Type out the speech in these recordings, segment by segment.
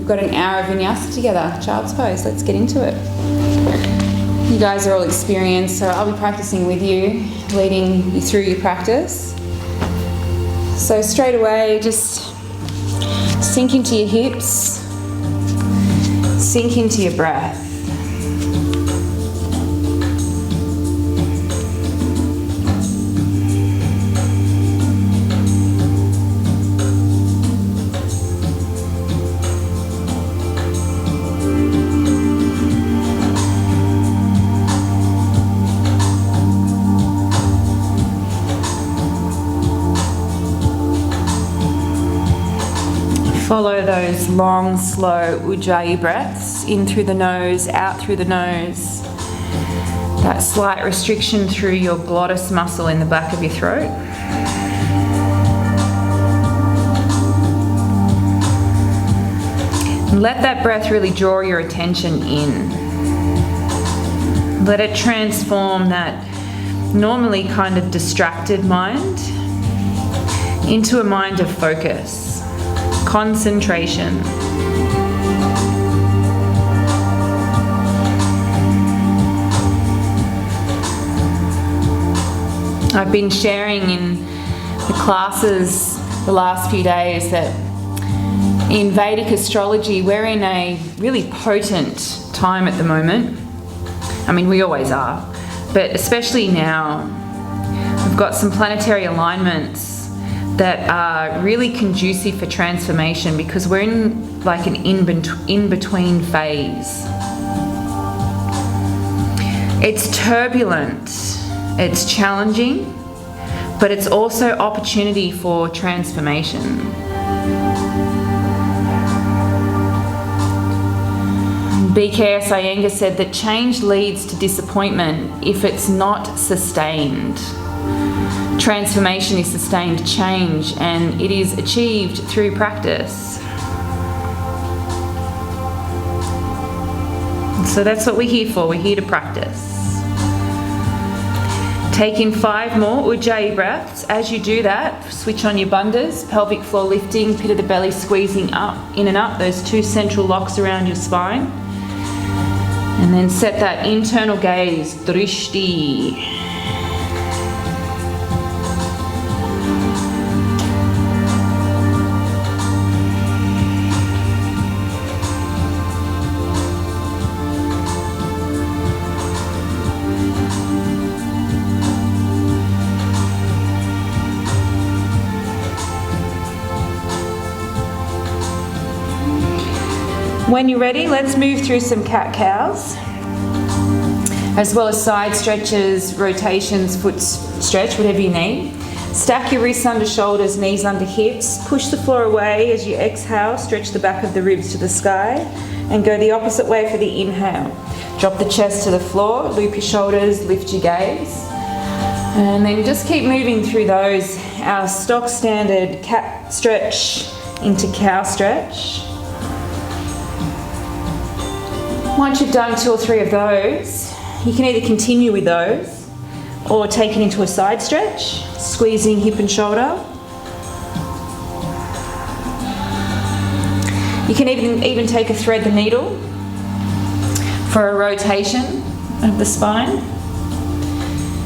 we've got an hour of vinyasa together, child's pose. Let's get into it. You guys are all experienced, so I'll be practicing with you, leading you through your practice. So straight away, just sink into your hips, sink into your breath. Follow those long, slow ujjayi breaths, in through the nose, out through the nose. That slight restriction through your glottis muscle in the back of your throat. And let that breath really draw your attention in. Let it transform that normally kind of distracted mind into a mind of focus. Concentration. I've been sharing in the classes the last few days that in Vedic astrology we're in a really potent time at the moment. I mean, we always are, but especially now we've got some planetary alignments that are really conducive for transformation because we're in like an in-between phase. It's turbulent, it's challenging, but it's also opportunity for transformation. BKS Iyengar said that change leads to disappointment if it's not sustained. Transformation is sustained change, and it is achieved through practice. So that's what we're here for. We're here to practice. Take in 5 more ujjayi breaths. As you do that, switch on your bandhas, pelvic floor lifting, pit of the belly squeezing up, in and up, those 2 central locks around your spine. And then set that internal gaze, drishti. When you're ready, let's move through some cat-cows, as well as side stretches, rotations, foot stretch, whatever you need. Stack your wrists under shoulders, knees under hips. Push the floor away as you exhale, stretch the back of the ribs to the sky, and go the opposite way for the inhale. Drop the chest to the floor, loop your shoulders, lift your gaze. And then just keep moving through those, our stock standard cat stretch into cow stretch. Once you've done 2 or 3 of those, you can either continue with those or take it into a side stretch, squeezing hip and shoulder. You can even take a thread the needle for a rotation of the spine.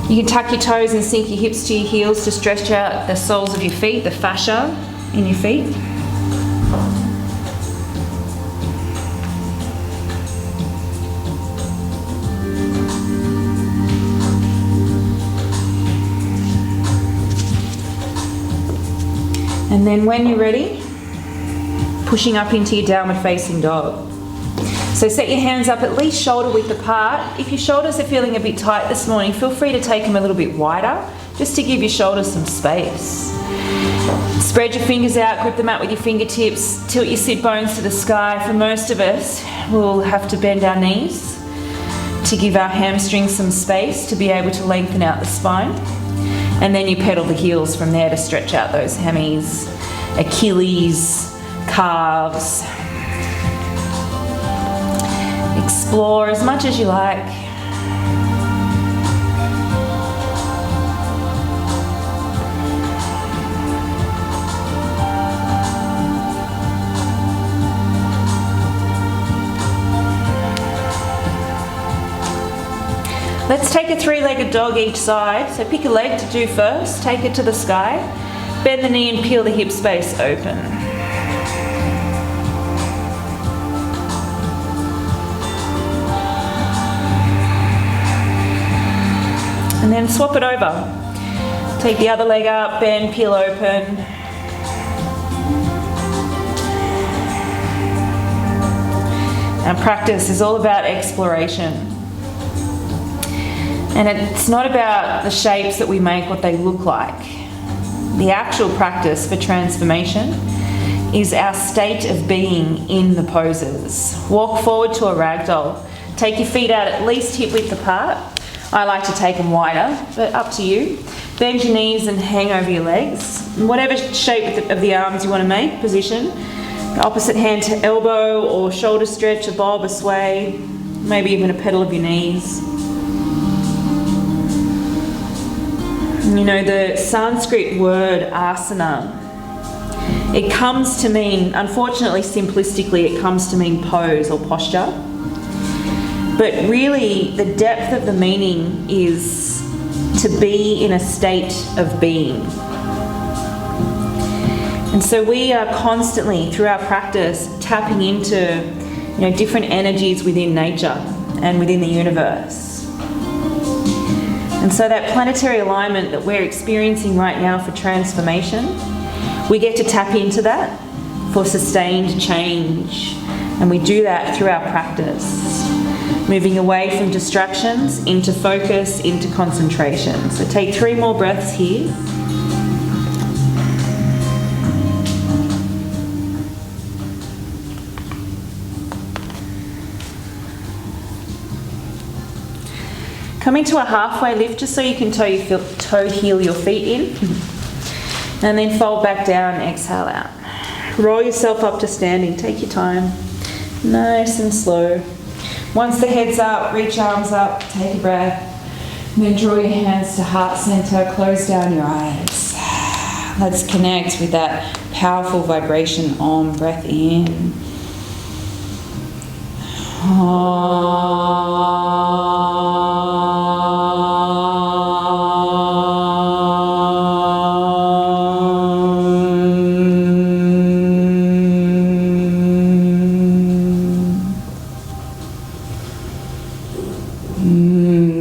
You can tuck your toes and sink your hips to your heels to stretch out the soles of your feet, the fascia in your feet. And then when you're ready, pushing up into your downward facing dog. So set your hands up at least shoulder width apart. If your shoulders are feeling a bit tight this morning, feel free to take them a little bit wider, just to give your shoulders some space. Spread your fingers out, grip them out with your fingertips, tilt your sit bones to the sky. For most of us, we'll have to bend our knees to give our hamstrings some space to be able to lengthen out the spine. And then you pedal the heels from there to stretch out those hammies, Achilles, calves. Explore as much as you like. Let's take a 3-legged dog each side. So pick a leg to do first, take it to the sky, bend the knee and peel the hip space open. And then swap it over. Take the other leg up, bend, peel open. Our practice is all about exploration. And it's not about the shapes that we make, what they look like. The actual practice for transformation is our state of being in the poses. Walk forward to a ragdoll. Take your feet out at least hip width apart. I like to take them wider, but up to you. Bend your knees and hang over your legs. Whatever shape of the arms you want to make, position. Opposite hand to elbow or shoulder stretch, a bob, a sway, maybe even a pedal of your knees. You know, the Sanskrit word asana, it comes to mean, unfortunately simplistically, it comes to mean pose or posture. But really, the depth of the meaning is to be in a state of being. And so we are constantly, through our practice, tapping into, different energies within nature and within the universe. And so that planetary alignment that we're experiencing right now for transformation, we get to tap into that for sustained change. And we do that through our practice, moving away from distractions, into focus, into concentration. So take 3 more breaths here. Come into a halfway lift just so you can toe heel your feet in. And then fold back down, exhale out. Roll yourself up to standing, take your time. Nice and slow. Once the head's up, reach arms up, take a breath. And then draw your hands to heart center, close down your eyes. Let's connect with that powerful vibration Om, breath in.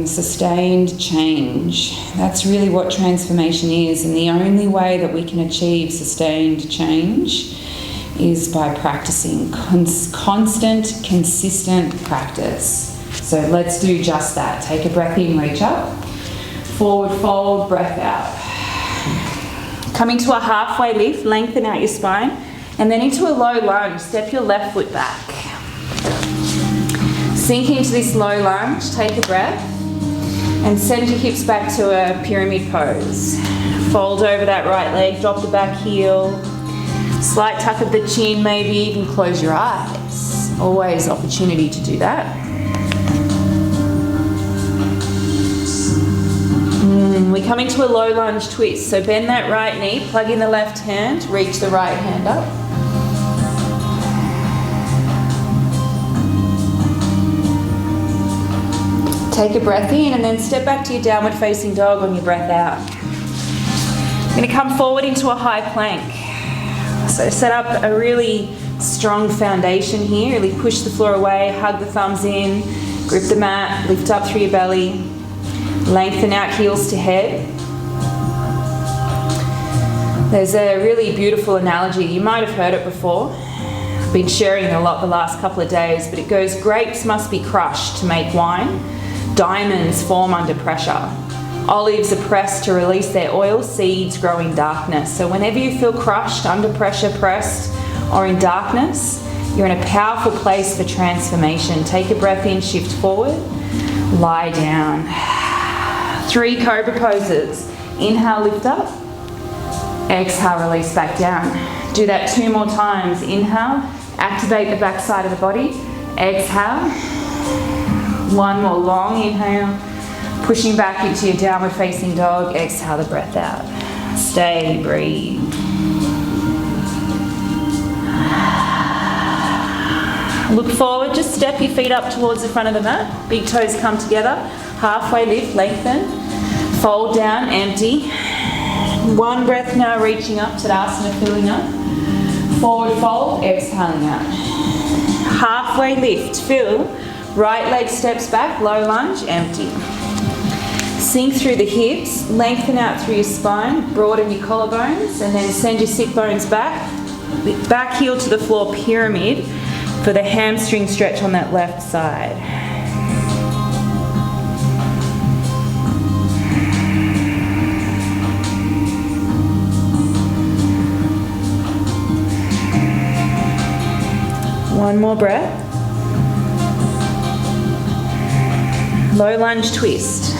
Sustained change. That's really what transformation is, and the only way that we can achieve sustained change is by practicing constant, consistent practice. So let's do just that. Take a breath in, reach up. Forward fold, breath out. Come into a halfway lift, lengthen out your spine, and then into a low lunge. Step your left foot back. Sink into this low lunge, take a breath, and send your hips back to a pyramid pose. Fold over that right leg, drop the back heel. Slight tuck of the chin, maybe even close your eyes. Always opportunity to do that. We come into a low lunge twist. So bend that right knee, plug in the left hand, reach the right hand up. Take a breath in and then step back to your downward facing dog on your breath out. You're going to come forward into a high plank. So set up a really strong foundation here. Really push the floor away, hug the thumbs in, grip the mat, lift up through your belly, lengthen out heels to head. There's a really beautiful analogy. You might have heard it before. I've been sharing it a lot the last couple of days, but it goes, grapes must be crushed to make wine. Diamonds form under pressure. Olives are pressed to release their oil, seeds grow in darkness. So whenever you feel crushed, under pressure, pressed, or in darkness, you're in a powerful place for transformation. Take a breath in, shift forward, lie down. 3 cobra poses. Inhale, lift up. Exhale, release back down. Do that 2 more times. Inhale, activate the back side of the body. Exhale. 1 more long inhale, pushing back into your downward facing dog. Exhale the breath out. Stay, breathe. Look forward, just step your feet up towards the front of the mat. Big toes come together. Halfway lift, lengthen. Fold down, empty. One breath now, reaching up, Tadasana, filling up. Forward fold, exhaling out. Halfway lift, fill. Right leg steps back, low lunge, empty. Sink through the hips, lengthen out through your spine, broaden your collarbones, and then send your sit bones back. Back heel to the floor, pyramid, for the hamstring stretch on that left side. One more breath. Low lunge twist.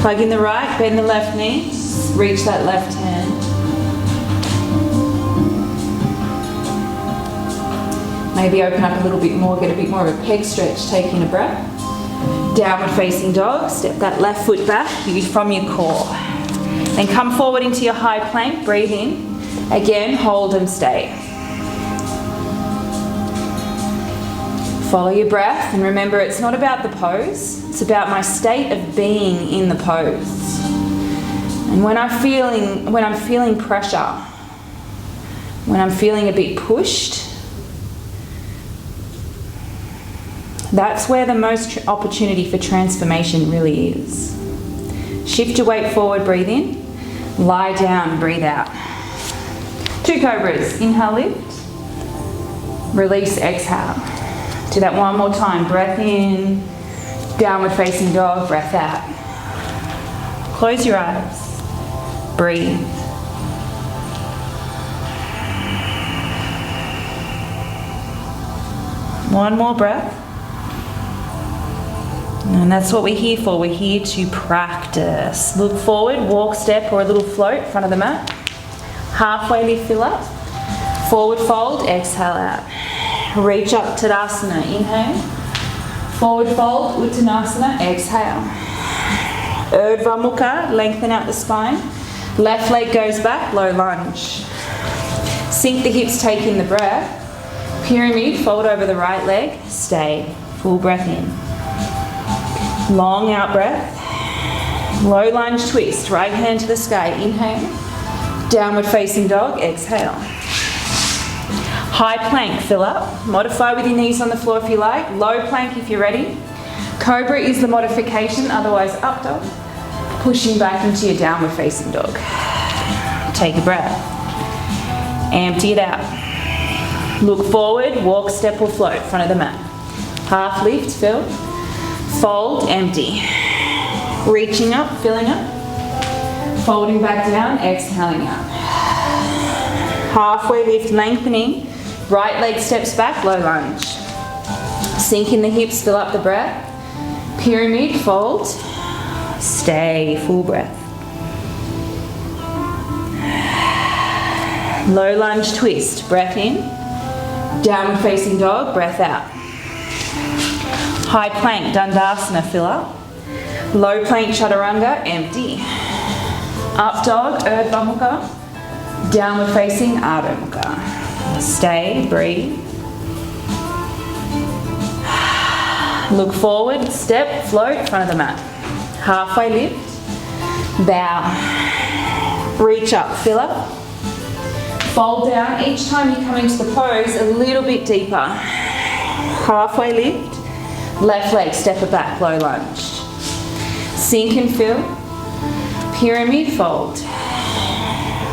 Plug in the right, bend the left knee, reach that left hand. Maybe open up a little bit more, get a bit more of a peg stretch, taking a breath. Downward facing dog, step that left foot back from your core. Then come forward into your high plank, breathe in. Again, hold and stay. Follow your breath, and remember, it's not about the pose, it's about my state of being in the pose. And when I'm feeling pressure, when I'm feeling a bit pushed, that's where the most opportunity for transformation really is. Shift your weight forward, breathe in. Lie down, breathe out. 2 cobras, inhale, lift. Release, exhale. Do that one more time. Breath in, downward facing dog, breath out. Close your eyes. Breathe. One more breath. And that's what we're here for. We're here to practice. Look forward, walk, step, or a little float in front of the mat. Halfway lift, fill up. Forward fold, exhale out. Reach up, Tadasana, inhale. Forward fold, Uttanasana, exhale. Urdhva Mukha, lengthen out the spine. Left leg goes back, low lunge. Sink the hips, take in the breath. Pyramid, fold over the right leg, stay. Full breath in. Long out breath. Low lunge twist, right hand to the sky, inhale. Downward facing dog, exhale. High plank, fill up. Modify with your knees on the floor if you like. Low plank if you're ready. Cobra is the modification, otherwise up dog. Pushing back into your downward facing dog. Take a breath. Empty it out. Look forward, walk, step or float, front of the mat. Half lift, fill. Fold, empty. Reaching up, filling up. Folding back down, exhaling out. Halfway lift, lengthening. Right leg steps back, low lunge. Sink in the hips, fill up the breath. Pyramid, fold. Stay, full breath. Low lunge twist, breath in. Downward facing dog, breath out. High plank, Dandasana, fill up. Low plank, Chaturanga, empty. Up dog, Urdhva Mukha. Downward facing, Adho Mukha. Stay, breathe. Look forward, step, float, front of the mat. Halfway lift, bow. Reach up, fill up. Fold down. Each time you come into the pose, a little bit deeper. Halfway lift, left leg, step it back, low lunge. Sink and fill. Pyramid, fold.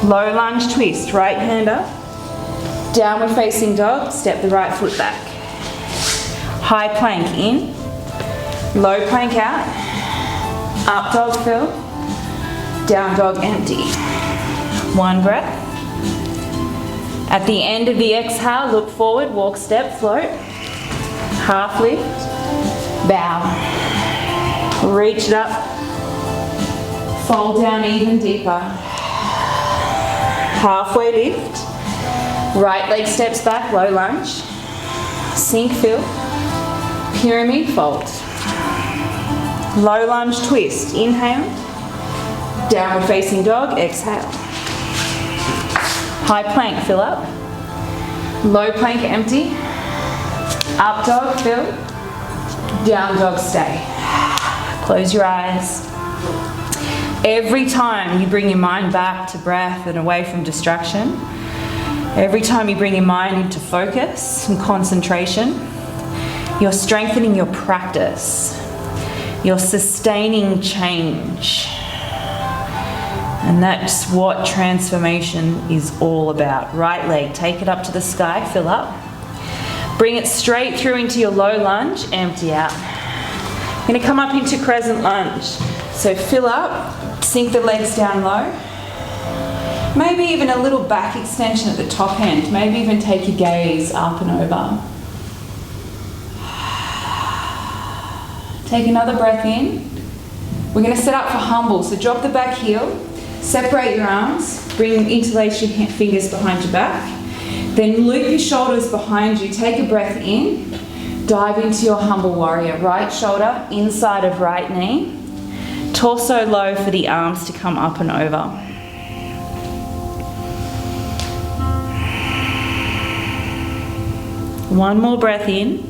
Low lunge twist, right hand up. Downward facing dog, step the right foot back. High plank in. Low plank out. Up dog, fill. Down dog, empty. One breath. At the end of the exhale, look forward, walk, step, float. Half lift, bow. Reach it up. Fold down even deeper. Halfway lift. Right leg steps back, low lunge. Sink, fill. Pyramid, fold. Low lunge twist, inhale. Downward facing dog, exhale. High plank, fill up. Low plank, empty. Up dog, fill. Down dog, stay. Close your eyes. Every time you bring your mind back to breath and away from distraction, every time you bring your mind into focus and concentration, you're strengthening your practice. You're sustaining change. And that's what transformation is all about. Right leg, take it up to the sky, fill up. Bring it straight through into your low lunge, empty out. You're going to come up into crescent lunge. So fill up, sink the legs down low. Maybe even a little back extension at the top end. Maybe even take your gaze up and over. Take another breath in. We're going to set up for humble. So drop the back heel, separate your arms, interlace your fingers behind your back. Then loop your shoulders behind you. Take a breath in. Dive into your humble warrior. Right shoulder inside of right knee. Torso low for the arms to come up and over. One more breath in.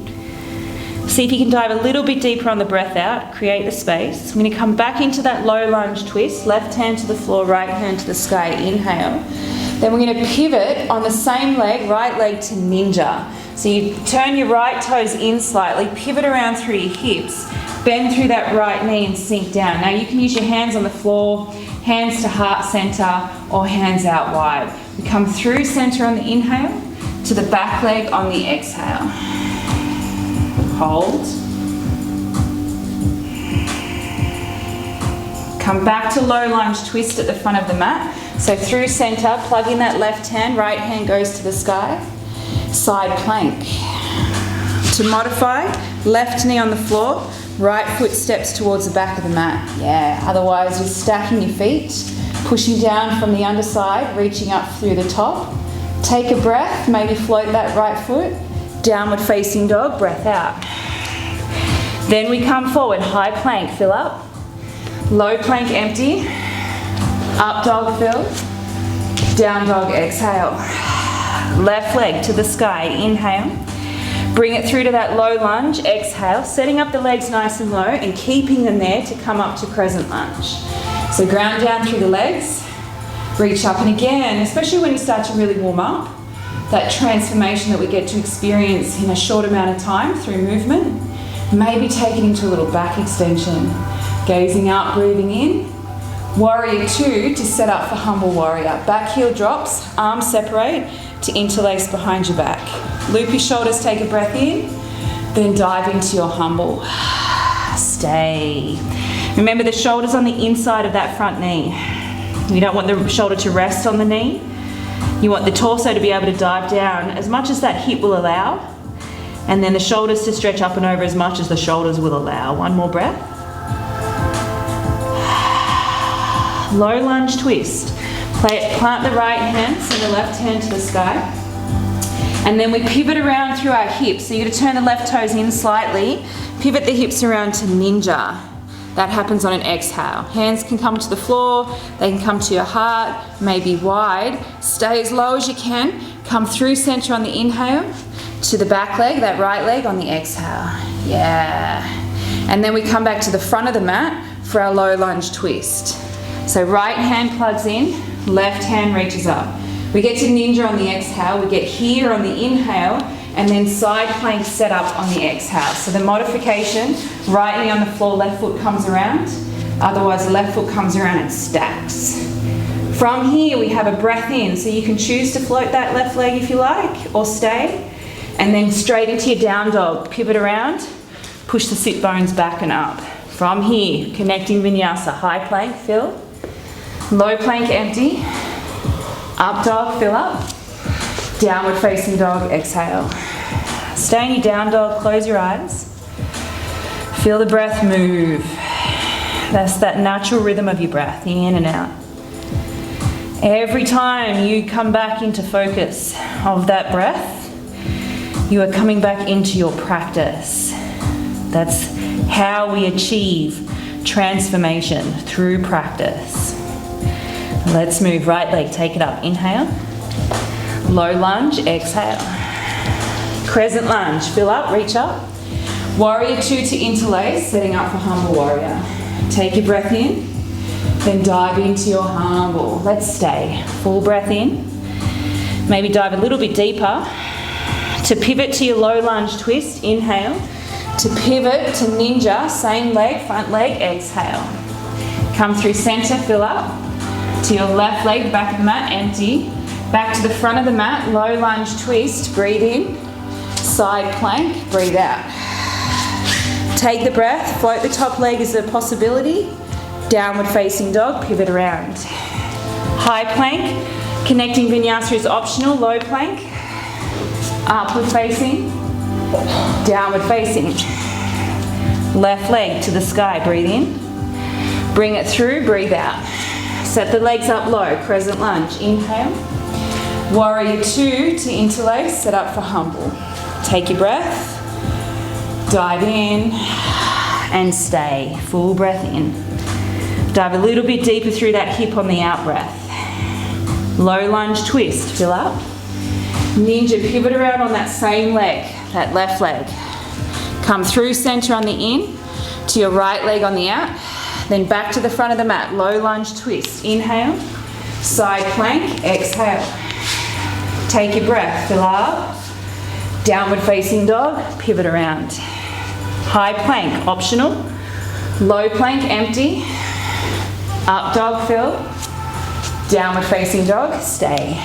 See if you can dive a little bit deeper on the breath out. Create the space. I'm going to come back into that low lunge twist. Left hand to the floor, right hand to the sky. Inhale. Then we're going to pivot on the same leg, right leg to ninja. So you turn your right toes in slightly, pivot around through your hips, bend through that right knee and sink down. Now you can use your hands on the floor, hands to heart center, or hands out wide. We come through center on the inhale, to the back leg on the exhale. Hold. Come back to low lunge twist at the front of the mat. So through center, plug in that left hand, right hand goes to the sky. Side plank. To modify, left knee on the floor, right foot steps towards the back of the mat. Yeah, otherwise you're stacking your feet, pushing down from the underside, reaching up through the top. Take a breath, maybe float that right foot. Downward facing dog, breath out. Then we come forward, high plank, fill up. Low plank, empty. Up dog, fill. Down dog, exhale. Left leg to the sky, inhale. Bring it through to that low lunge, exhale. Setting up the legs nice and low and keeping them there to come up to crescent lunge. So ground down through the legs. Reach up, and again, especially when you start to really warm up, that transformation that we get to experience in a short amount of time through movement, maybe take it into a little back extension. Gazing up, breathing in. Warrior 2 to set up for humble warrior. Back heel drops, arms separate to interlace behind your back. Loop your shoulders, take a breath in, then dive into your humble. Stay. Remember the shoulders on the inside of that front knee. You don't want the shoulder to rest on the knee. You want the torso to be able to dive down as much as that hip will allow, and then the shoulders to stretch up and over as much as the shoulders will allow. One more breath. Low lunge twist. Plant the right hand, send the left hand to the sky. And then we pivot around through our hips. So you're going to turn the left toes in slightly, pivot the hips around to ninja. That happens on an exhale. Hands can come to the floor, they can come to your heart, maybe wide. Stay as low as you can. Come through center on the inhale, to the back leg, that right leg on the exhale. Yeah. And then we come back to the front of the mat for our low lunge twist. So right hand plugs in, left hand reaches up. We get to ninja on the exhale, we get here on the inhale, and then side plank set up on the exhale. So the modification, right knee on the floor, left foot comes around. Otherwise, the left foot comes around and stacks. From here, we have a breath in. So you can choose to float that left leg if you like, or stay. And then straight into your down dog. Pivot around, push the sit bones back and up. From here, connecting vinyasa. High plank, fill. Low plank, empty. Up dog, fill up. Downward facing dog, exhale. Stay in your down dog, close your eyes. Feel the breath move. That's that natural rhythm of your breath, in and out. Every time you come back into focus of that breath, you are coming back into your practice. That's how we achieve transformation, through practice. Let's move. Right leg, take it up. Inhale. Low lunge, exhale. Crescent lunge, fill up, reach up. Warrior 2 to interlace, setting up for humble warrior. Take your breath in, then dive into your humble. Let's stay. Full breath in. Maybe dive a little bit deeper. To pivot to your low lunge twist, inhale. To pivot to ninja, same leg, front leg, exhale. Come through center, fill up. To your left leg, back of the mat, empty. Back to the front of the mat, low lunge twist, breathe in. Side plank, breathe out. Take the breath, float the top leg is a possibility. Downward facing dog, pivot around. High plank, connecting vinyasa is optional, low plank. Upward facing, downward facing. Left leg to the sky, breathe in. Bring it through, breathe out. Set the legs up low, crescent lunge, inhale. Warrior 2 to interlace, set up for humble. Take your breath, dive in and stay. Full breath in. Dive a little bit deeper through that hip on the out breath. Low lunge twist, fill up. Ninja, pivot around on that same leg, that left leg. Come through center on the in, to your right leg on the out, then back to the front of the mat, low lunge twist. Inhale, side plank, exhale. Take your breath, fill up. Downward facing dog, pivot around. High plank, optional. Low plank, empty. Up dog, fill. Downward facing dog, stay.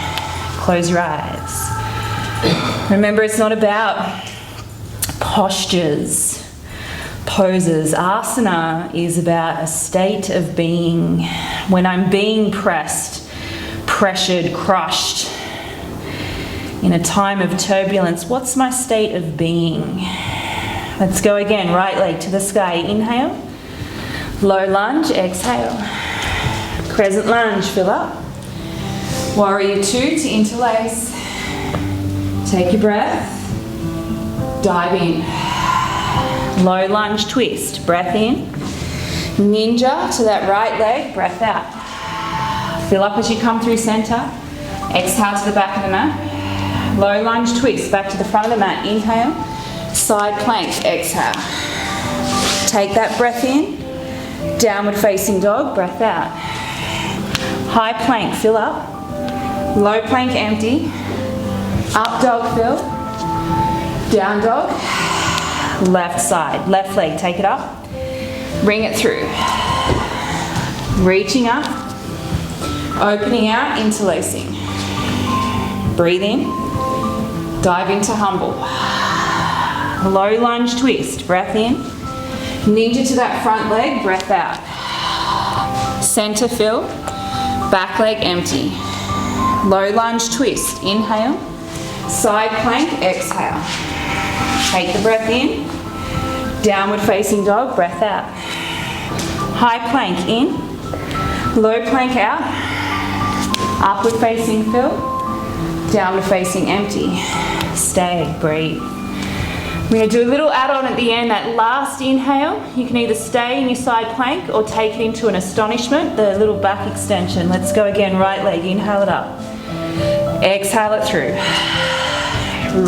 Close your eyes. Remember, it's not about postures, poses. Asana is about a state of being. When I'm being pressed, pressured, crushed, in a time of turbulence, what's my state of being? Let's go again. Right leg to the sky. Inhale. Low lunge. Exhale. Crescent lunge. Fill up. Warrior 2 to interlace. Take your breath. Dive in. Low lunge twist. Breath in. Ninja to that right leg. Breath out. Fill up as you come through center. Exhale to the back of the mat. Low lunge twist, back to the front of the mat. Inhale, side plank, exhale. Take that breath in, downward facing dog, breath out. High plank, fill up. Low plank, empty. Up dog, fill. Down dog. Left side, left leg, take it up. Bring it through. Reaching up, opening out, interlacing. Breathe in. Dive into humble. Low lunge twist, breath in. Ninja to that front leg, breath out. Center fill, back leg empty. Low lunge twist, inhale. Side plank, exhale. Take the breath in. Downward facing dog, breath out. High plank in. Low plank out. Upward facing fill. Downward facing empty. Stay, breathe. We're going to do a little add-on at the end, that last inhale. You can either stay in your side plank or take it into an astonishment, the little back extension. Let's go again, right leg, inhale it up. Exhale it through.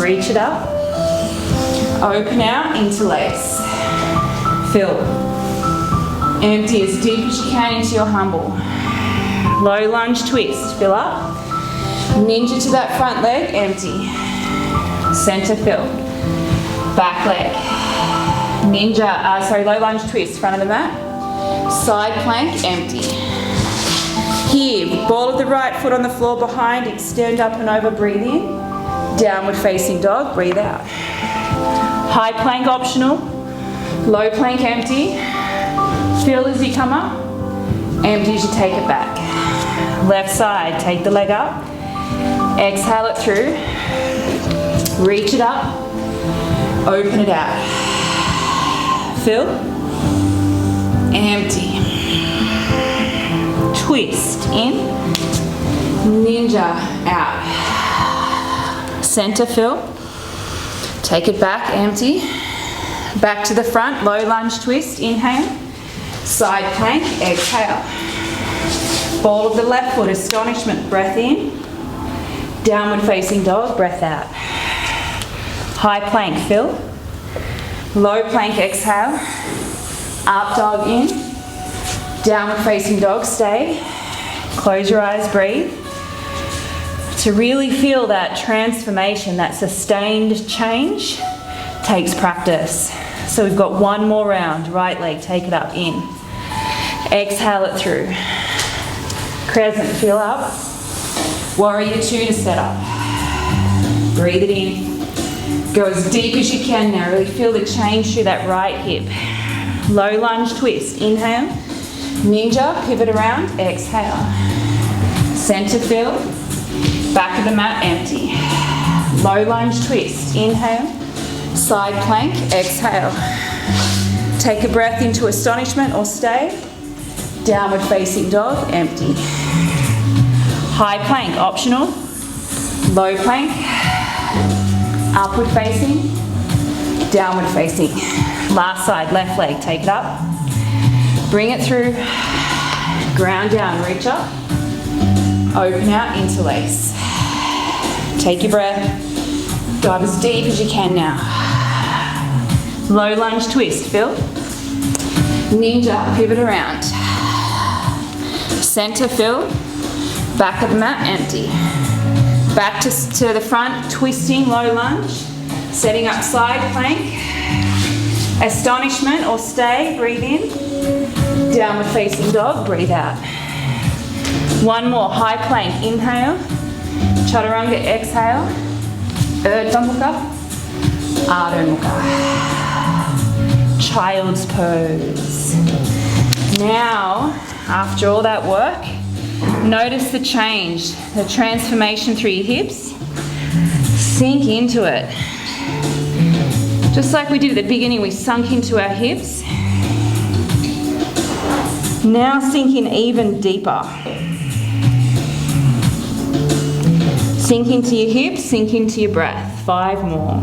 Reach it up. Open out, interlace. Fill. Empty as deep as you can into your humble. Low lunge twist, fill up. Ninja to that front leg, empty. Center fill. Back leg. Ninja, low lunge twist, front of the mat. Side plank, empty. Here, ball of the right foot on the floor behind, extend up and over, breathe in. Downward facing dog, breathe out. High plank optional. Low plank empty. Feel as you come up. Empty as you take it back. Left side, take the leg up. Exhale it through. Reach it up. Open it out. Fill. Empty. Twist in. Ninja out. Center fill. Take it back, empty. Back to the front, low lunge twist, inhale. Side plank, exhale. Ball of the left foot, astonishment, breath in. Downward facing dog, breath out. High plank, fill. Low plank, exhale. Up dog in. Downward facing dog, stay. Close your eyes, breathe. To really feel that transformation, that sustained change, takes practice. So we've got one more round. Right leg, take it up, in. Exhale it through. Crescent, feel up. Warrior 2 to set up. Breathe it in. Go as deep as you can now. Really feel the change through that right hip. Low lunge twist. Inhale. Ninja, pivot around. Exhale. Center fill. Back of the mat, empty. Low lunge twist. Inhale. Side plank. Exhale. Take a breath into astonishment or stay. Downward facing dog, empty. High plank, optional. Low plank. Upward facing. Downward facing. Last side, left leg, take it up. Bring it through. Ground down, reach up. Open out, interlace. Take your breath. Dive as deep as you can now. Low lunge twist, fill. Ninja, pivot around. Center fill. Back of the mat, empty. Back to the front, twisting, low lunge. Setting up side plank. Astonishment or stay, breathe in. Downward facing dog, breathe out. One more, high plank, inhale. Chaturanga, exhale. Urdhva Mukha, Adho Mukha. Child's pose. Now, after all that work, notice the change, the transformation through your hips. Sink into it. Just like we did at the beginning, we sunk into our hips. Now sink in even deeper. Sink into your hips, sink into your breath. 5 more.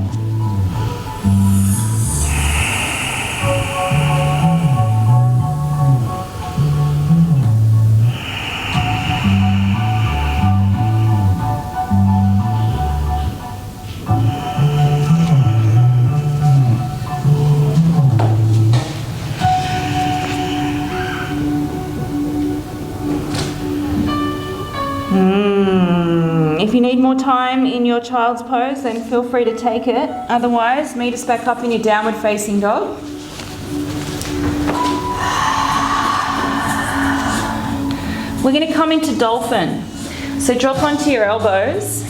If you need more time in your child's pose, then feel free to take it. Otherwise, meet us back up in your downward facing dog. We're going to come into dolphin. So drop onto your elbows.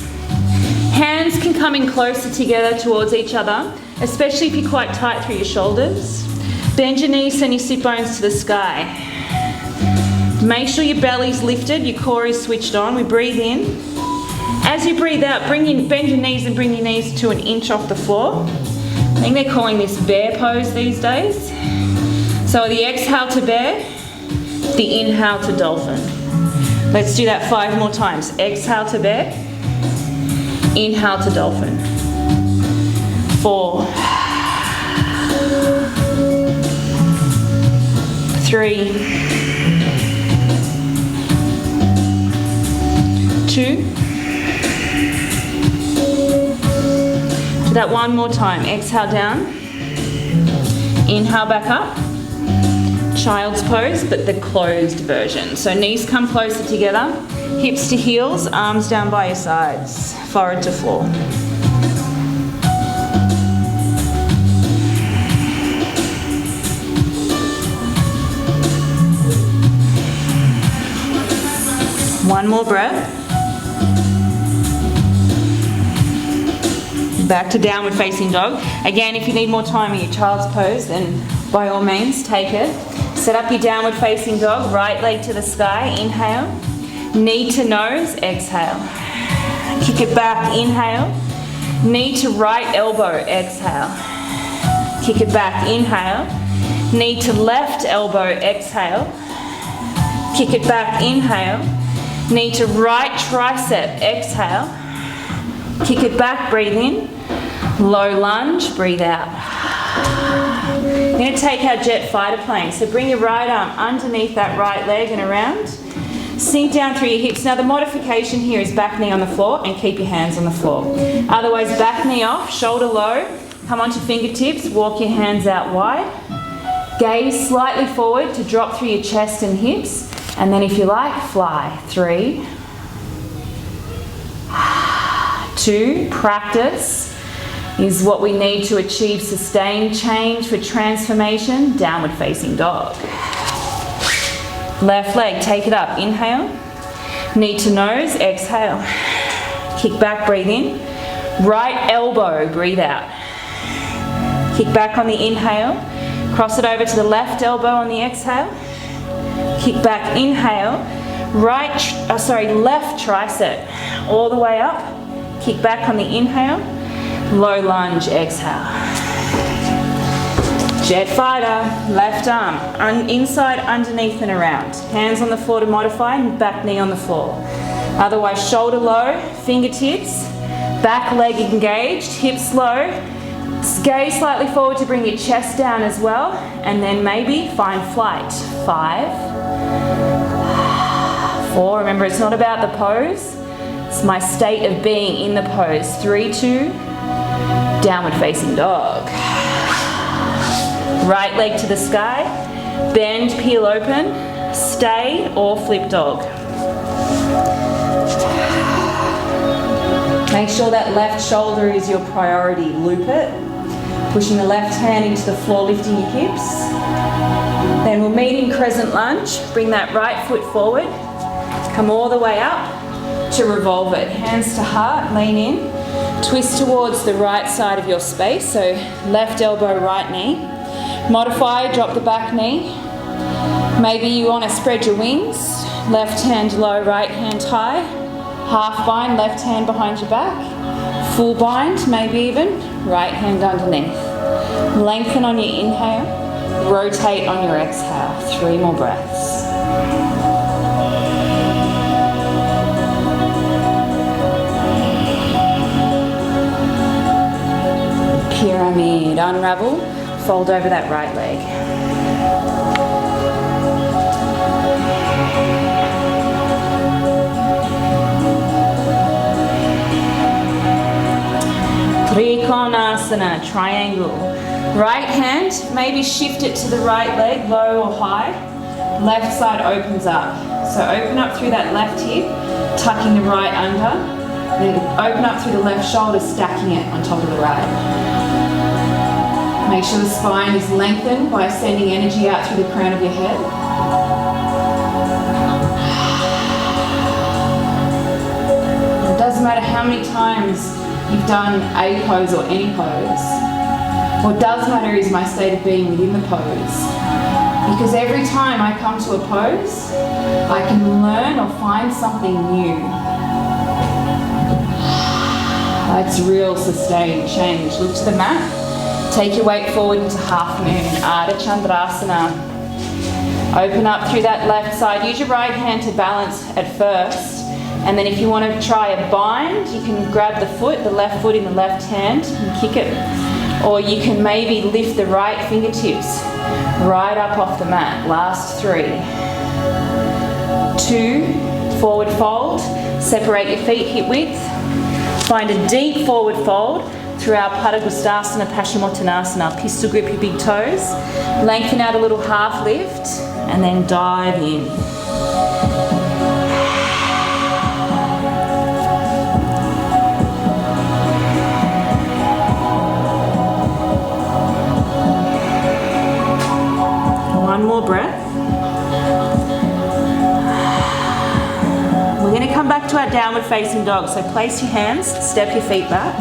Hands can come in closer together towards each other, especially if you're quite tight through your shoulders. Bend your knees, send your sit bones to the sky. Make sure your belly's lifted, your core is switched on. We breathe in. As you breathe out, bend your knees and bring your knees to 1 inch off the floor. I think they're calling this bear pose these days. So the exhale to bear, the inhale to dolphin. Let's do that 5 more times. Exhale to bear, inhale to dolphin. 4, 3, 2. Do that 1 more time. Exhale down. Inhale back up. Child's pose, but the closed version. So knees come closer together, hips to heels, arms down by your sides, forehead to floor. One more breath. Back to downward facing dog. Again, if you need more time in your child's pose, then by all means take it. Set up your downward facing dog, right leg to the sky, inhale. Knee to nose, exhale. Kick it back, inhale. Knee to right elbow, exhale. Kick it back, inhale. Knee to left elbow, exhale. Kick it back, inhale. Knee to right tricep, exhale. Kick it back, breathe in. Low lunge, breathe out. We're going to take our jet fighter plane. So bring your right arm underneath that right leg and around. Sink down through your hips. Now the modification here is back knee on the floor and keep your hands on the floor. Otherwise, back knee off, shoulder low, Come onto fingertips, walk your hands out wide. Gaze slightly forward to drop through your chest and hips. And then if you like, fly. 3, 2, practice is what we need to achieve sustained change for transformation. Downward facing dog. Left leg, take it up. Inhale. Knee to nose, exhale. Kick back, breathe in. Right elbow, breathe out. Kick back on the inhale. Cross it over to the left elbow on the exhale. Kick back, inhale. Left tricep all the way up. Kick back on the inhale. Low lunge, exhale. Jet fighter, left arm, inside, underneath and around. Hands on the floor to modify and back knee on the floor. Otherwise, shoulder low, fingertips, back leg engaged, hips low. Gaze slightly forward to bring your chest down as well. And then maybe find flight. 5, 4, remember it's not about the pose. It's my state of being in the pose. 3, 2, downward facing dog. Right leg to the sky, bend, peel open, stay or flip dog. Make sure that left shoulder is your priority. Loop it, pushing the left hand into the floor, lifting your hips. Then we'll meet in crescent lunge. Bring that right foot forward, come all the way up to revolve it. Hands to heart, lean in, twist towards the right side of your space, so left elbow, right knee. Modify, drop the back knee. Maybe you want to spread your wings. Left hand low, right hand high. Half bind, left hand behind your back. Full bind, maybe even. Right hand underneath. Lengthen on your inhale. Rotate on your exhale. 3 more breaths. Pyramid, unravel. Fold over that right leg. Trikonasana, triangle. Right hand, maybe shift it to the right leg, low or high. Left side opens up. So open up through that left hip, tucking the right under. Then open up through the left shoulder, stacking it on top of the right. Make sure the spine is lengthened by sending energy out through the crown of your head. It doesn't matter how many times you've done a pose or any pose. What does matter is my state of being within the pose. Because every time I come to a pose, I can learn or find something new. That's real sustained change. Look to the mat. Take your weight forward into half moon, Ardha Chandrasana. Open up through that left side. Use your right hand to balance at first. And then if you want to try a bind, you can grab the foot, the left foot in the left hand and kick it. Or you can maybe lift the right fingertips right up off the mat. Last 3. 2, forward fold. Separate your feet hip width. Find a deep forward fold through our Padangusthasana, Paschimottanasana. Pistol grip your big toes. Lengthen out a little half lift and then dive in. One more breath. We're going to come back to our downward facing dog. So place your hands, step your feet back.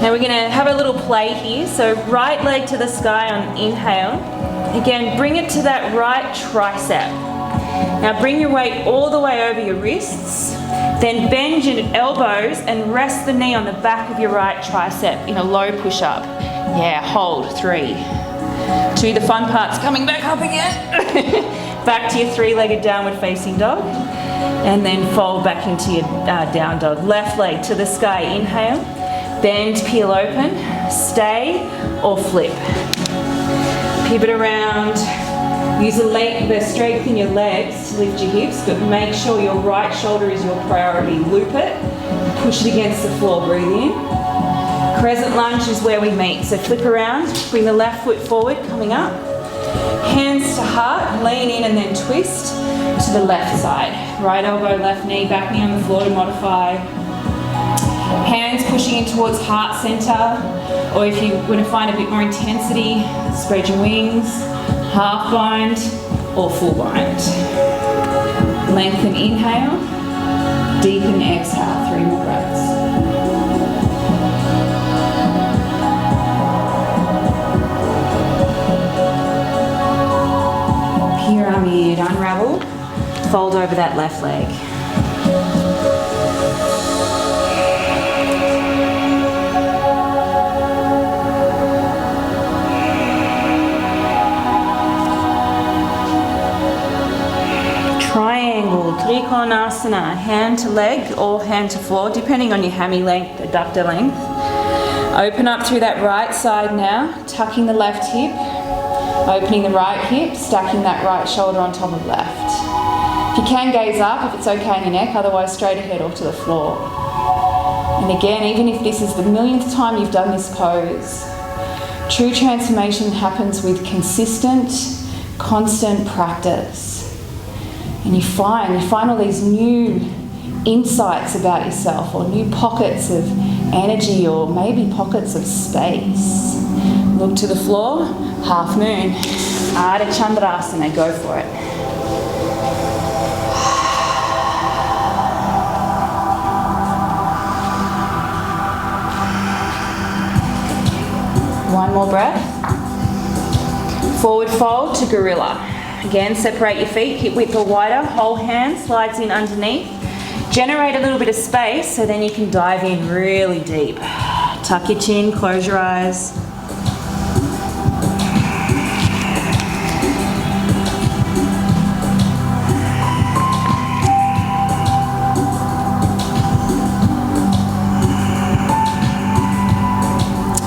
Now we're going to have a little play here. So right leg to the sky on inhale. Again, bring it to that right tricep. Now bring your weight all the way over your wrists. Then bend your elbows and rest the knee on the back of your right tricep in a low push-up. Yeah, hold. 3. 2, the fun part's coming back up again. Back to your 3-legged downward facing dog. And then fold back into your down dog. Left leg to the sky, inhale. Bend, peel open, stay or flip. Pivot around. Use the strength in your legs to lift your hips, but make sure your right shoulder is your priority. Loop it, push it against the floor, breathe in. Crescent lunge is where we meet. So flip around, bring the left foot forward, coming up. Hands to heart, lean in and then twist to the left side. Right elbow, left knee, back knee on the floor to modify. Hands pushing in towards heart center, or if you want to find a bit more intensity, spread your wings, half bind or full bind. Lengthen inhale, deepen exhale, 3 more breaths. Pyramid, unravel, fold over that left leg. Triangle, Trikonasana, hand to leg or hand to floor, depending on your hammy length, adductor length. Open up through that right side now, tucking the left hip, opening the right hip, stacking that right shoulder on top of left. If you can, gaze up if it's okay in your neck, otherwise straight ahead or to the floor. And again, even if this is the millionth time you've done this pose, true transformation happens with consistent, constant practice. And you find all these new insights about yourself, or new pockets of energy, or maybe pockets of space. Look to the floor, half moon, Ardha Chandrasana, go for it. One more breath. Forward fold to gorilla. Again, separate your feet, hip width or wider, whole hand slides in underneath. Generate a little bit of space so then you can dive in really deep. Tuck your chin, close your eyes.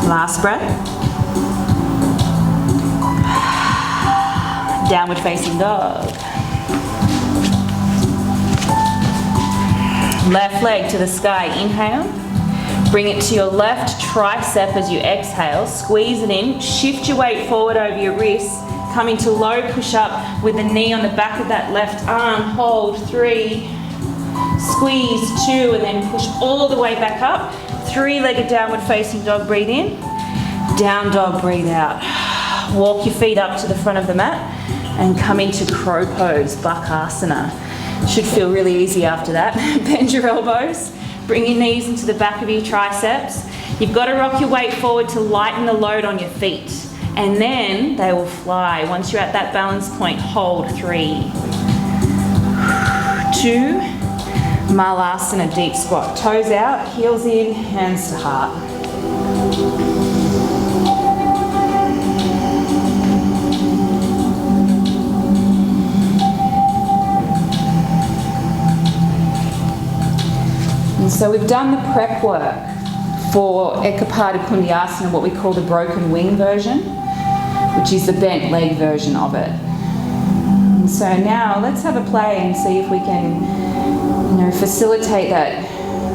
Last breath. Downward facing dog. Left leg to the sky, inhale. Bring it to your left tricep as you exhale. Squeeze it in, shift your weight forward over your wrists. Come into low push-up with the knee on the back of that left arm. Hold, 3. Squeeze, 2, and then push all the way back up. 3-legged downward facing dog, breathe in. Down dog, breathe out. Walk your feet up to the front of the mat and come into crow pose, Bakasana. Should feel really easy after that. Bend your elbows, bring your knees into the back of your triceps. You've got to rock your weight forward to lighten the load on your feet, and then they will fly. Once you're at that balance point, hold, 3, 2, Malasana, deep squat. Toes out, heels in, hands to heart. So we've done the prep work for Ekapada Kundiasana, what we call the broken wing version, which is the bent leg version of it. And so now let's have a play and see if we can, facilitate that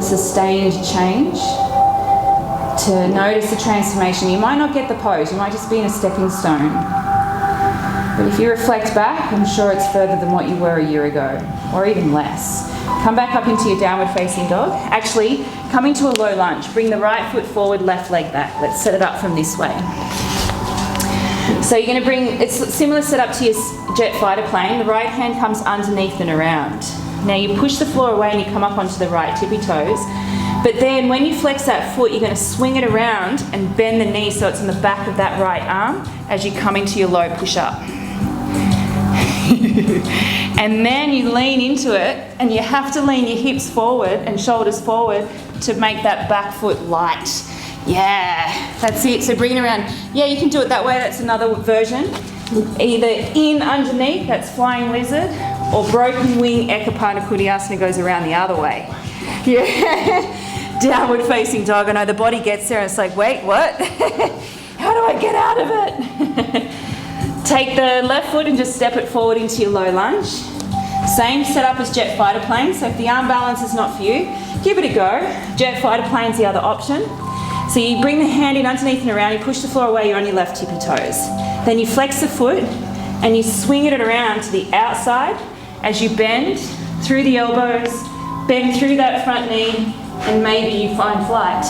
sustained change to notice the transformation. You might not get the pose, you might just be in a stepping stone. But if you reflect back, I'm sure it's further than what you were a year ago, or even less. Come back up into your downward facing dog. Actually, come into a low lunge. Bring the right foot forward, left leg back. Let's set it up from this way. So you're going to bring, it's a similar setup to your jet fighter plane. The right hand comes underneath and around. Now you push the floor away and you come up onto the right tippy toes. But then when you flex that foot, you're going to swing it around and bend the knee so it's in the back of that right arm as you come into your low push-up. And then you lean into it, and you have to lean your hips forward and shoulders forward to make that back foot light. Yeah, that's it. So bring it around. Yeah, you can do it that way. That's another version. Either in underneath, that's flying lizard, or broken wing Ekapada Kundiasana goes around the other way. Yeah, downward facing dog. I know the body gets there and it's like, wait, what? How do I get out of it? Take the left foot and just step it forward into your low lunge. Same setup as jet fighter plane, so if the arm balance is not for you, give it a go. Jet fighter plane's the other option. So you bring the hand in underneath and around, you push the floor away, you're on your left tippy toes. Then you flex the foot and you swing it around to the outside as you bend through the elbows, bend through that front knee, and maybe you find flight.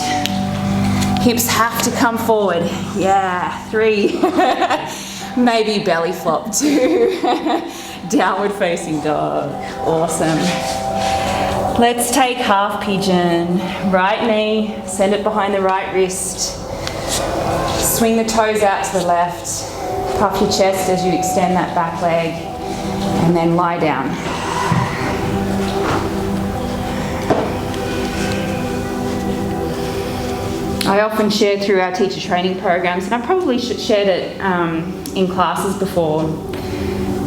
Hips have to come forward. Yeah, 3. Maybe belly flop 2. Downward facing dog. Awesome. Let's take half pigeon. Right knee, send it behind the right wrist. Swing the toes out to the left. Puff your chest as you extend that back leg. And then lie down. I often share through our teacher training programs, and I probably shared it in classes before,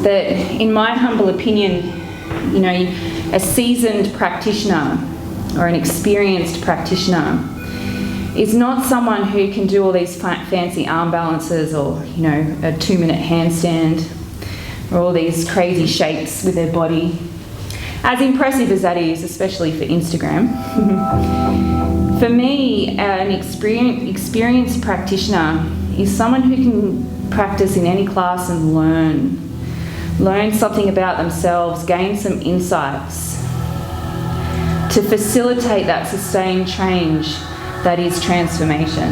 that in my humble opinion, you know, a seasoned practitioner or an experienced practitioner is not someone who can do all these fancy arm balances or, you know, a 2-minute handstand or all these crazy shapes with their body. As impressive as that is, especially for Instagram, for me, an experienced practitioner is someone who can practice in any class and learn something about themselves, gain some insights to facilitate that sustained change that is transformation.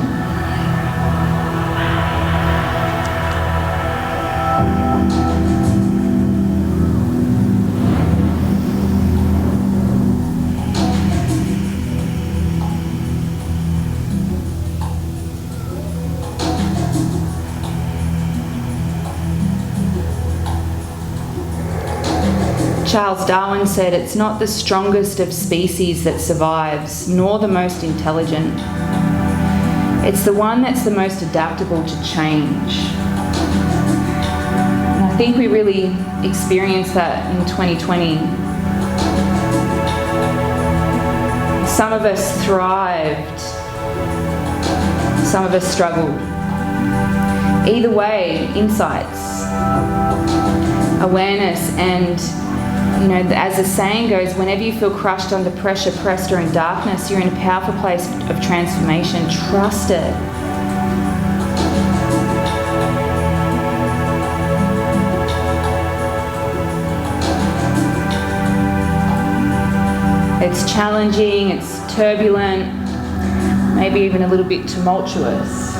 Charles Darwin said, "It's not the strongest of species that survives, nor the most intelligent. It's the one that's the most adaptable to change." And I think we really experienced that in 2020. Some of us thrived, some of us struggled. Either way, insights, awareness, and you know, as the saying goes, whenever you feel crushed under pressure, pressed, or in darkness, you're in a powerful place of transformation. Trust it. It's challenging, it's turbulent, maybe even a little bit tumultuous.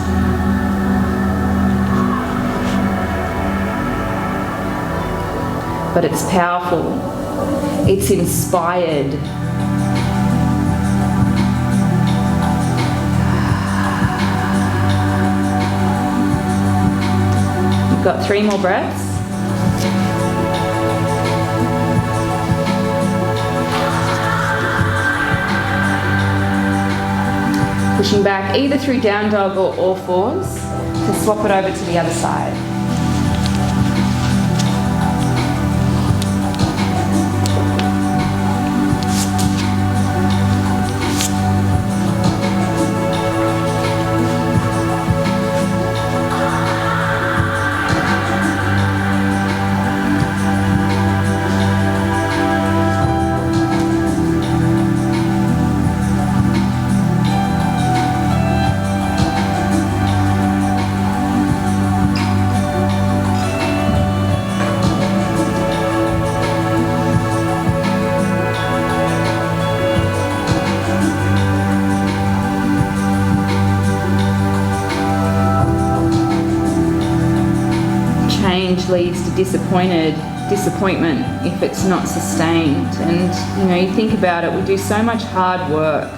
But it's powerful. It's inspired. You've got 3 more breaths. Pushing back either through down dog or all fours to swap it over to the other side. Leads to disappointment if it's not sustained. And you know, you think about it, we do so much hard work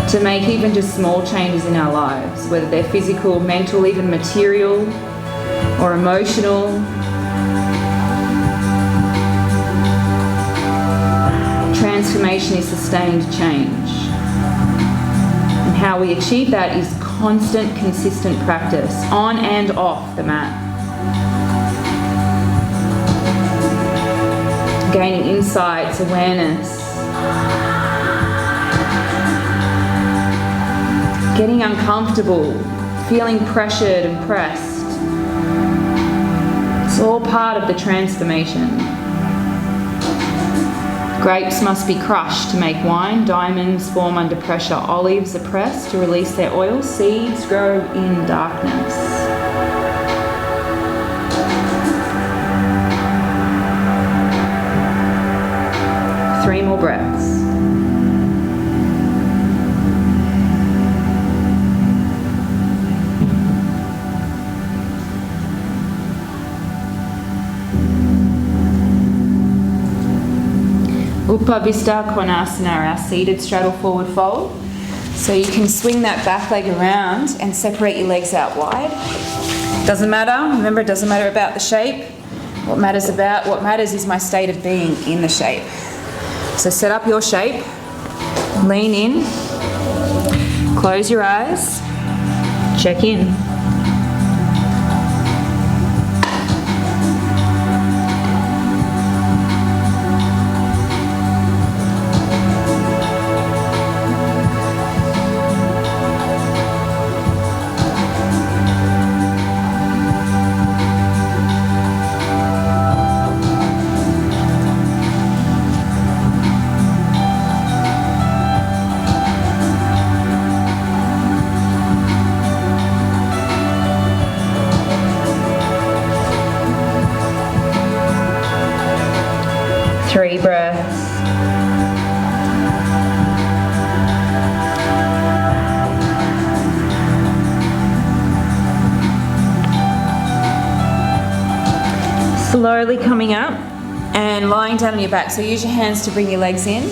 to make even just small changes in our lives, whether they're physical, mental, even material or emotional. Transformation is sustained change. And how we achieve that is constant, consistent practice on and off the mat. Gaining insights, awareness, getting uncomfortable, feeling pressured and pressed. It's all part of the transformation. Grapes must be crushed to make wine. Diamonds form under pressure. Olives are pressed to release their oil. Seeds grow in darkness. Three more breaths. Upavista Konasana, our seated straddle forward fold. So you can swing that back leg around and separate your legs out wide. Doesn't matter, remember, it doesn't matter about the shape. What matters is my state of being in the shape. So set up your shape, lean in, close your eyes, check in. Three breaths. Slowly coming up and lying down on your back. So use your hands to bring your legs in.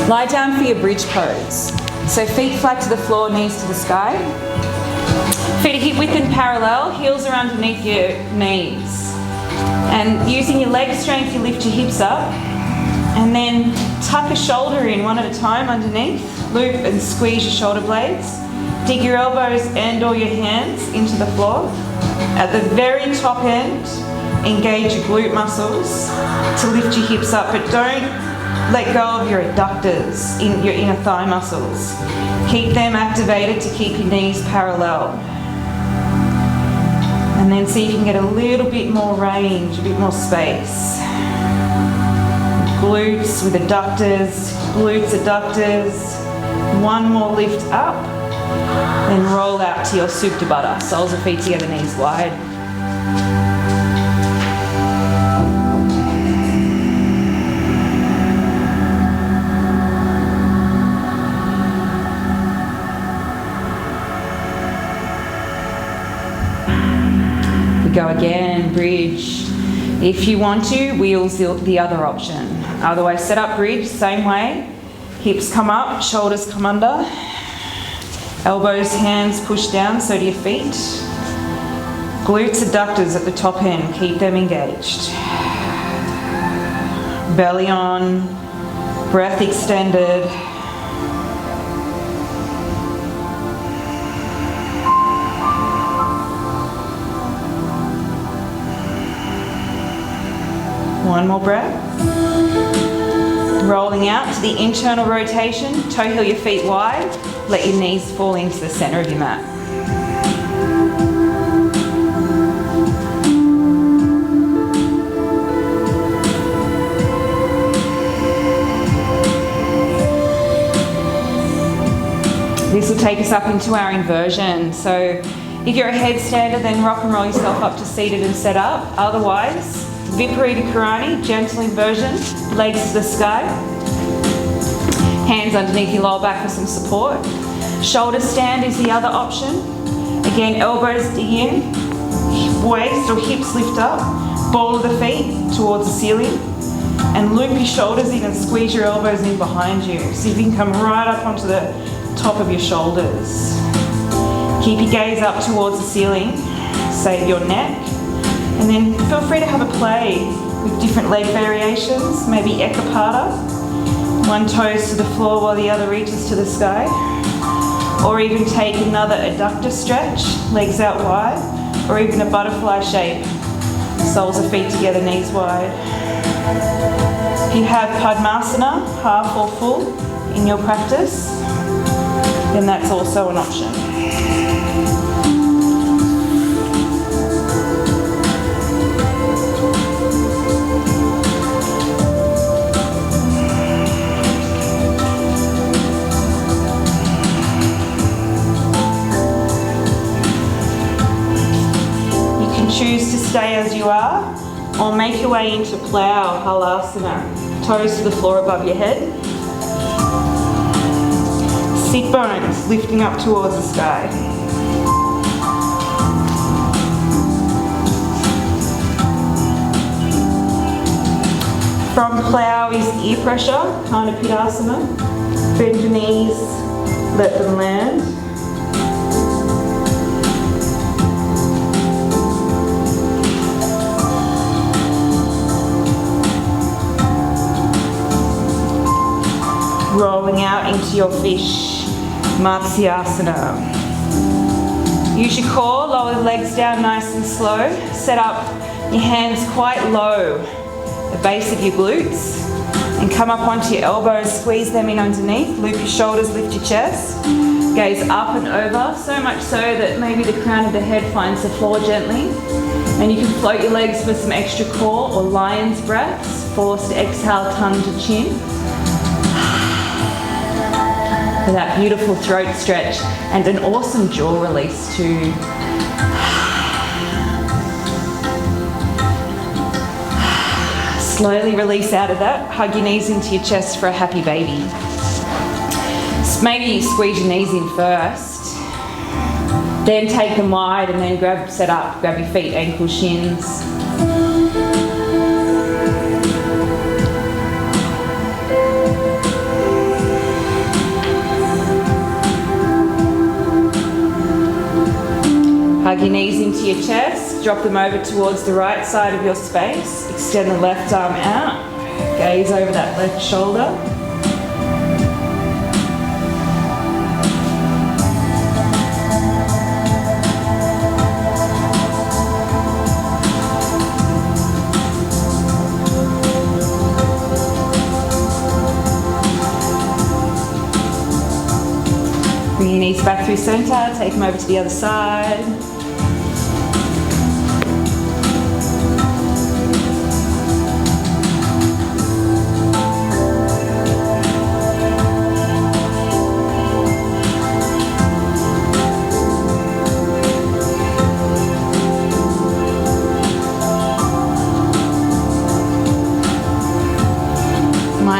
Lie down for your bridge pose. So feet flat to the floor, knees to the sky. Feet are hip width and parallel, heels are underneath your knees. And using your leg strength, you lift your hips up and then tuck a shoulder in one at a time underneath. Loop and squeeze your shoulder blades. Dig your elbows and or your hands into the floor. At the very top end, engage your glute muscles to lift your hips up, but don't let go of your adductors, your inner thigh muscles. Keep them activated to keep your knees parallel. And then see if you can get a little bit more range, a bit more space. Glutes with adductors, glutes, adductors. One more lift up, then roll out to your Supta Baddha. Soles of feet together, knees wide. Go again, bridge. If you want to, wheels the other option. Otherwise, set up bridge, same way. Hips come up, shoulders come under. Elbows, hands push down, so do your feet. Glutes, adductors at the top end, keep them engaged. Belly on, breath extended. One more breath. Rolling out to the internal rotation. Toe heel your feet wide. Let your knees fall into the center of your mat. This will take us up into our inversion. So if you're a headstander, then rock and roll yourself up to seated and set up. Otherwise, Viparita Karani, gentle inversion, legs to the sky. Hands underneath your lower back for some support. Shoulder stand is the other option. Again, elbows dig in, waist or hips lift up, ball of the feet towards the ceiling, and loop your shoulders in and squeeze your elbows in behind you. So you can come right up onto the top of your shoulders. Keep your gaze up towards the ceiling, save your neck. And then feel free to have a play with different leg variations, maybe Ekapada. One toes to the floor while the other reaches to the sky. Or even take another adductor stretch, legs out wide, or even a butterfly shape. Soles of feet together, knees wide. If you have Padmasana, half or full, in your practice, then that's also an option. choose to stay as you are, or make your way into plow, halasana. Toes to the floor above your head. Sit bones lifting up towards the sky. From plow is ear pressure, Kanapidasana. Bend your knees, let them land. Rolling out into your fish, Matsyasana. Use your core, lower the legs down nice and slow. Set up your hands quite low, the base of your glutes, and come up onto your elbows, squeeze them in underneath, loop your shoulders, lift your chest, gaze up and over, so much so that maybe the crown of the head finds the floor gently. And you can float your legs for some extra core or lion's breaths. Forced exhale, tongue to chin. For that beautiful throat stretch and an awesome jaw release too. Slowly release out of that. Hug your knees into your chest for a happy baby. Maybe squeeze your knees in first. Then take them wide and then set up. Grab your feet, ankles, shins. Hug your knees into your chest, drop them over towards the right side of your space, extend the left arm out, gaze over that left shoulder. Bring your knees back through center, take them over to the other side.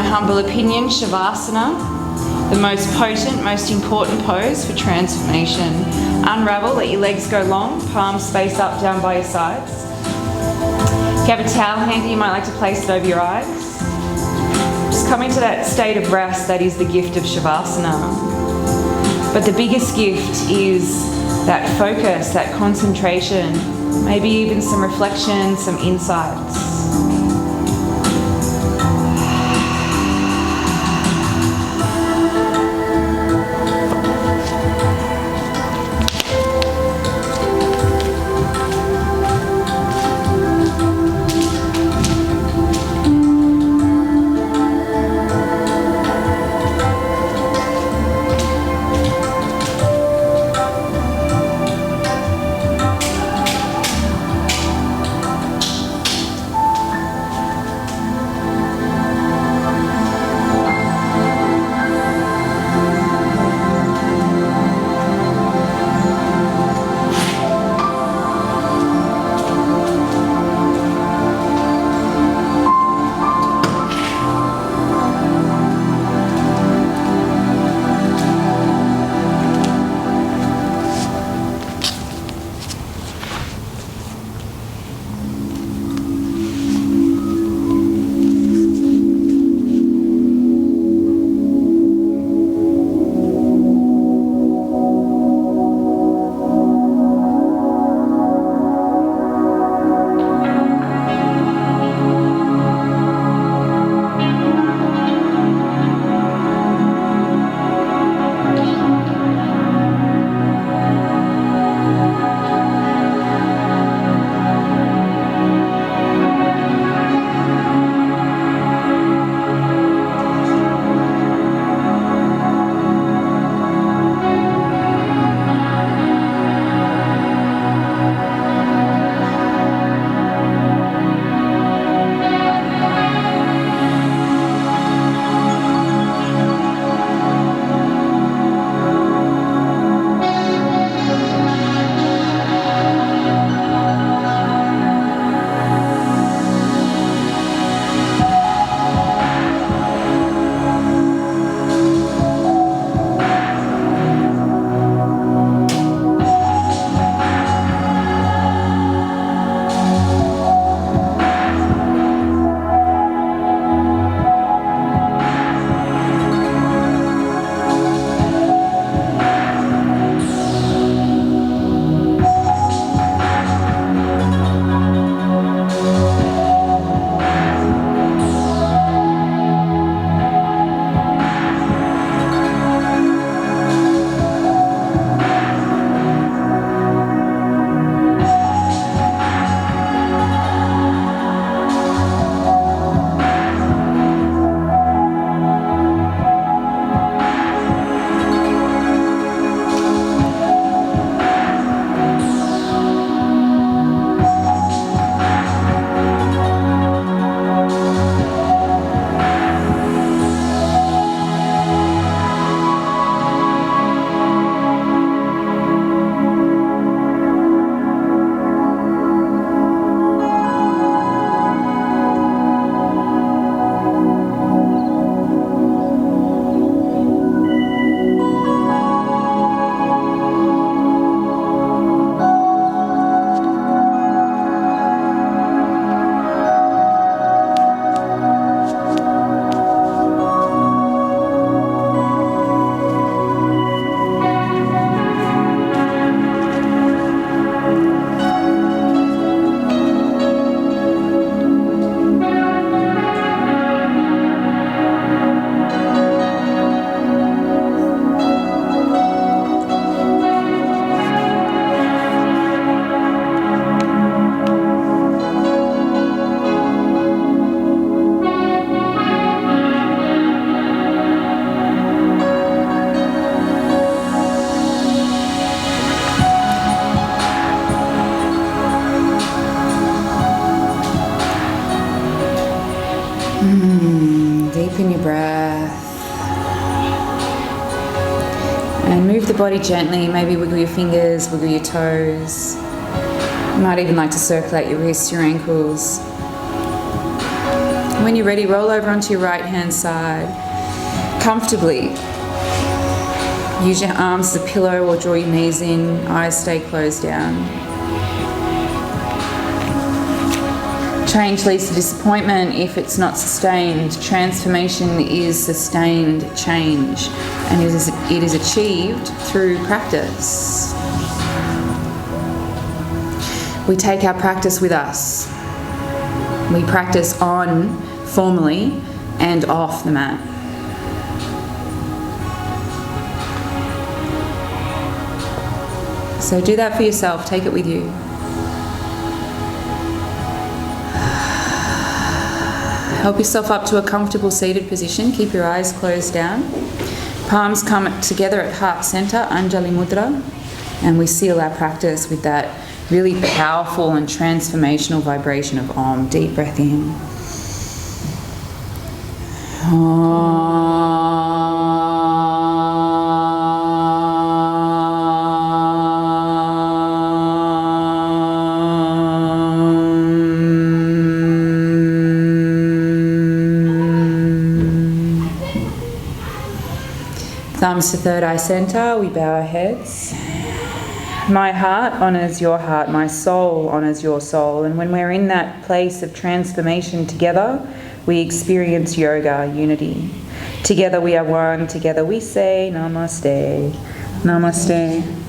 Humble opinion, Shavasana, the most potent, most important pose for transformation. Unravel, let your legs go long, palms space up, down by your sides. If you have a towel handy, you might like to place it over your eyes. Just come into that state of rest that is the gift of Shavasana. But the biggest gift is that focus, that concentration, maybe even some reflection, some insights. Move the body gently, maybe wiggle your fingers, wiggle your toes. You might even like to circulate your wrists, your ankles. When you're ready, roll over onto your right hand side. Comfortably. Use your arms as a pillow or draw your knees in, eyes stay closed down. Change leads to disappointment if it's not sustained. Transformation is sustained change, and it is achieved through practice. We take our practice with us. We practice on, formally, and off the mat. So do that for yourself, take it with you. Help yourself up to a comfortable seated position. Keep your eyes closed down. Palms come together at heart center, Anjali Mudra, and we seal our practice with that really powerful and transformational vibration of Om. Deep breath in. Om. Thumbs to third eye center, we bow our heads. My heart honours your heart, my soul honours your soul. And when we're in that place of transformation together, we experience yoga, unity. Together we are one, together we say Namaste. Namaste.